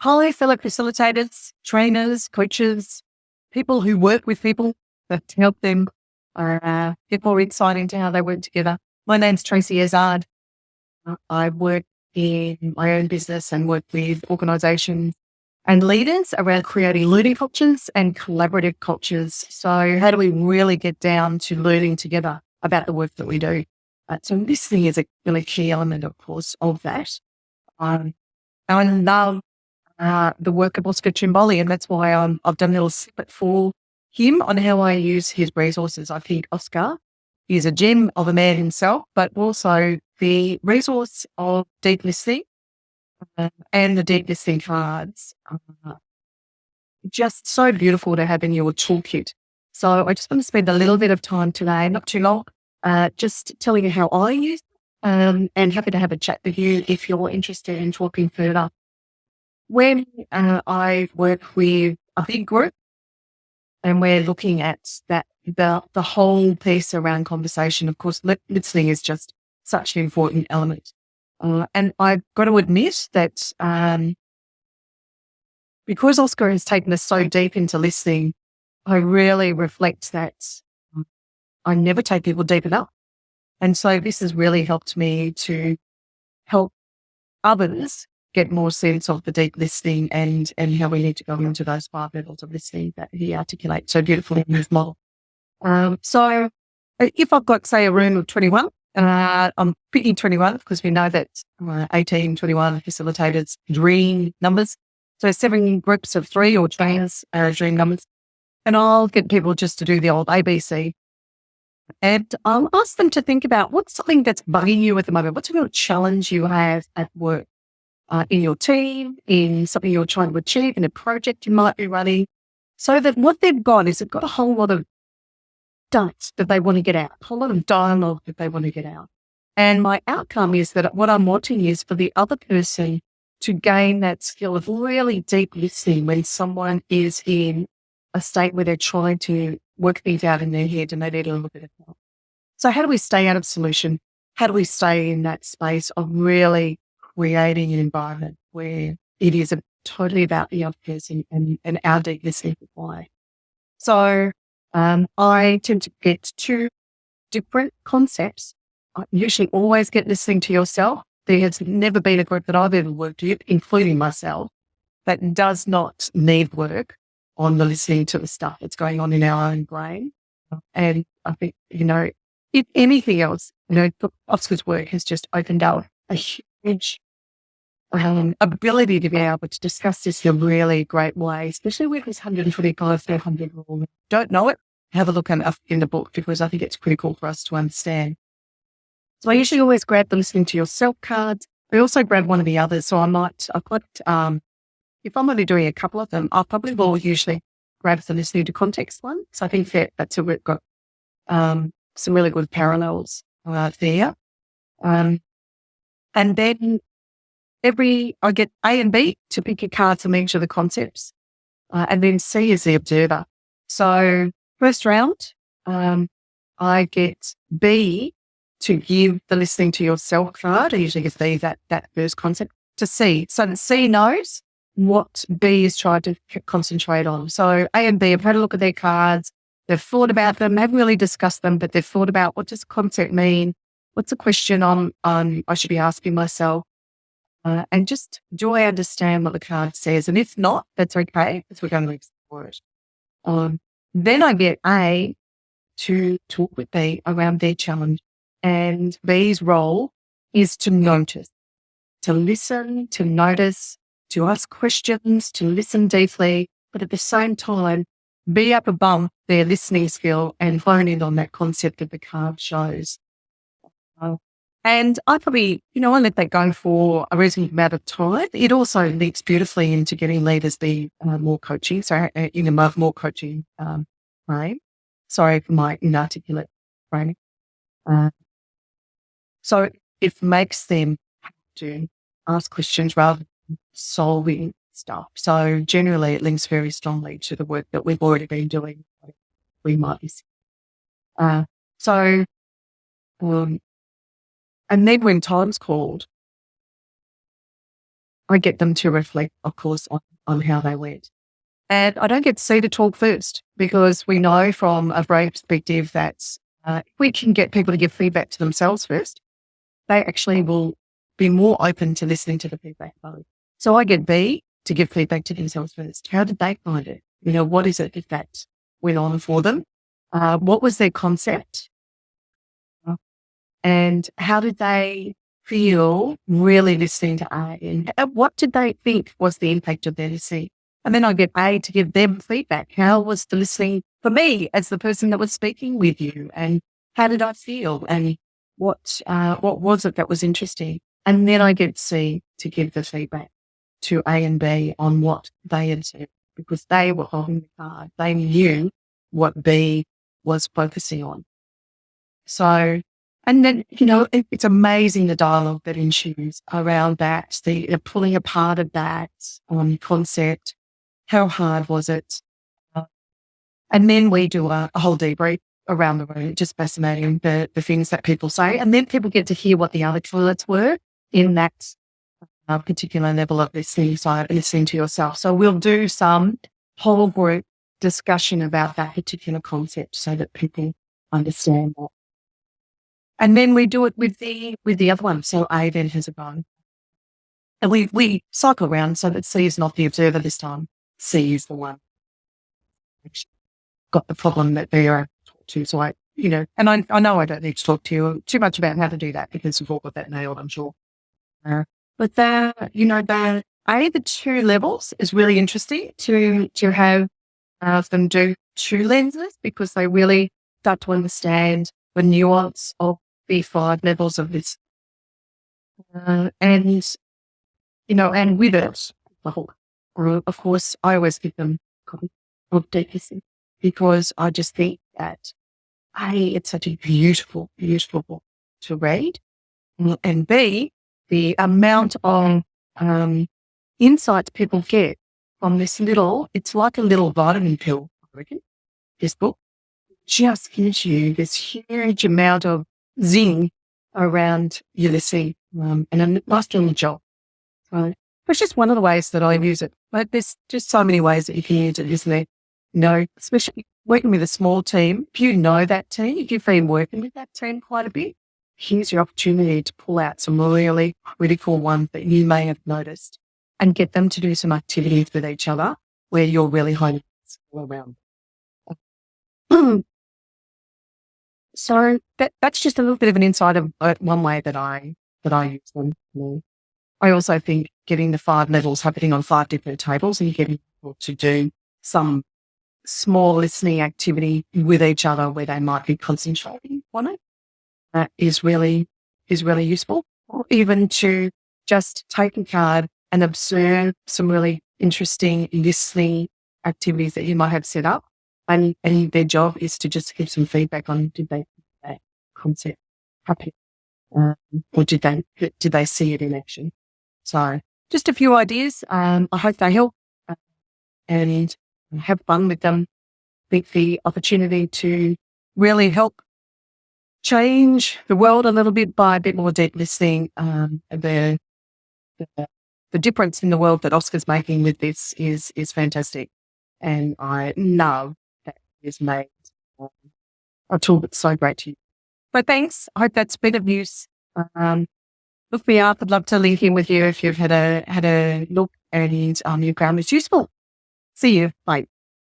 Hi, fellow facilitators, trainers, coaches, people who work with people that help them get more insight into how they work together. My name's Tracey Ezard. I work in my own business and work with organisations and leaders around creating learning cultures and collaborative cultures. So how do we really get down to learning together about the work that we do? So listening is a really key element, of course, of that. I love the work of Oscar Trimboli, and that's why I've done a little snippet for him on how I use his resources. I think Oscar is a gem of a man himself, but also the resource of deep listening and the deep listening cards. Just so beautiful to have in your toolkit. So I just want to spend a little bit of time today, not too long, just telling you how I use it, and happy to have a chat with you if you're interested in talking further. When I work with a big group and we're looking at the whole piece around conversation, of course, listening is just such an important element. And I've got to admit that because Oscar has taken us so deep into listening, I really reflect that I never take people deep enough. And so this has really helped me to help others get more sense of the deep listening and how we need to go into those 5 levels of listening that he articulates so beautifully in his model. So if I've got, say, a room of 21, I'm picking 21 because we know that 18, 21 facilitators dream numbers. So 7 groups of 3 or trainers dream numbers. And I'll get people just to do the old ABC. And I'll ask them to think about what's something that's bugging you at the moment. What's a real challenge you have at work, in your team, in something you're trying to achieve, in a project you might be running. So that what they've got is they've got a whole lot of dust that they want to get out, a whole lot of dialogue that they want to get out. And my outcome is that what I'm wanting is for the other person to gain that skill of really deep listening when someone is in a state where they're trying to work things out in their head and they need a little bit of help. So how do we stay out of solution? How do we stay in that space of really creating an environment where it is totally about the other person and our deep listening required? So I tend to get 2 different concepts. I usually always get listening to yourself. There has never been a group that I've ever worked with, including myself, that does not need work on the listening to the stuff that's going on in our own brain. And I think, if anything else, Oscar's work has just opened up a huge ability to be able to discuss this in a really great way, especially with this 125, 400 rule. Don't know it? Have a look in the book because I think it's critical for us to understand. So I usually always grab the listening to yourself cards. I also grab one of the others. So if I'm only doing a couple of them, I probably will usually grab the listening to context one. So I think that's we've got some really good parallels there. And then I get A and B to pick a card from each of the concepts. And then C is the observer. So first round, I get B to give the listening to yourself card. I usually give B that first concept to C. So that C knows what B is trying to concentrate on. So A and B have had a look at their cards. They've thought about them, haven't really discussed them, but they've thought about what does concept mean? What's the question I should be asking myself? And just, do I understand what the card says? And if not, that's okay, because we're going to explore it. Then I get A to talk with B around their challenge. And B's role is to notice, to listen, to notice, to ask questions, to listen deeply, but at the same time, be up above their listening skill and hone in on that concept that the card shows. And I probably, I let that go for a reasonable amount of time. It also leads beautifully into getting leaders be more coaching. So in a more coaching frame. Sorry for my inarticulate framing. So it makes them have to ask questions rather than solving stuff. So generally it links very strongly to the work that we've already been doing. We might be. And then when time's called, I get them to reflect, of course, on how they went. And I don't get to see to talk first because we know from a brain perspective that if we can get people to give feedback to themselves first, they actually will be more open to listening to the feedback of others. So I get B to give feedback to themselves first. How did they find it? What is it that went on for them? What was their concept? And how did they feel really listening to A? And what did they think was the impact of their listening? And then I get A to give them feedback. How was the listening for me as the person that was speaking with you? And how did I feel? And what was it that was interesting? And then I get C to give the feedback to A and B on what they had said, because they were holding the card. They knew what B was focusing on. So, and then, it's amazing the dialogue that ensues around that, the pulling apart of that concept. How hard was it? And then we do a whole debrief around the room. Just fascinating, the things that people say. And then people get to hear what the other toilets were in that particular level of listening to yourself. So we'll do some whole group discussion about that particular concept so that people understand that. And then we do it with the other one. So A then has a go. And we cycle around so that C is not the observer this time. C is the one which got the problem that they are talked to. So and I know I don't need to talk to you too much about how to do that because we've all got that nailed, I'm sure. But the two levels is really interesting to have them do two lenses because they really start to understand the nuance of the 5 levels of this. And with it, the whole group, of course, I always give them a copy of DPC because I just think that A, it's such a beautiful, beautiful book to read, and B, the amount of insights people get from this it's like a little vitamin pill, I reckon, this book just gives you this huge amount of zing around your listening and a nice little job. So it's just one of the ways that I use it. But there's just so many ways that you can use it, isn't there? Especially working with a small team. If you know that team, if you've been working with that team quite a bit, here's your opportunity to pull out some really critical ones that you may have noticed and get them to do some activities with each other where you're really honing all around. So that's just a little bit of an insight of one way that I use them. I also think getting the 5 levels happening on 5 different tables and getting people to do some small listening activity with each other where they might be concentrating on it is really useful. Or even to just take a card and observe some really interesting listening activities that you might have set up. And their job is to just give some feedback on did they think that concept happen or did they see it in action? So just a few ideas. I hope they help and have fun with them. I think the opportunity to really help change the world a little bit by a bit more deep listening. The difference in the world that Oscar's making with this is fantastic, and I love that he's made a tool that's so great to you. But thanks. I hope that's been of use. Look me up. I'd love to link in with you if you've had a look and you found this useful. See you. Bye.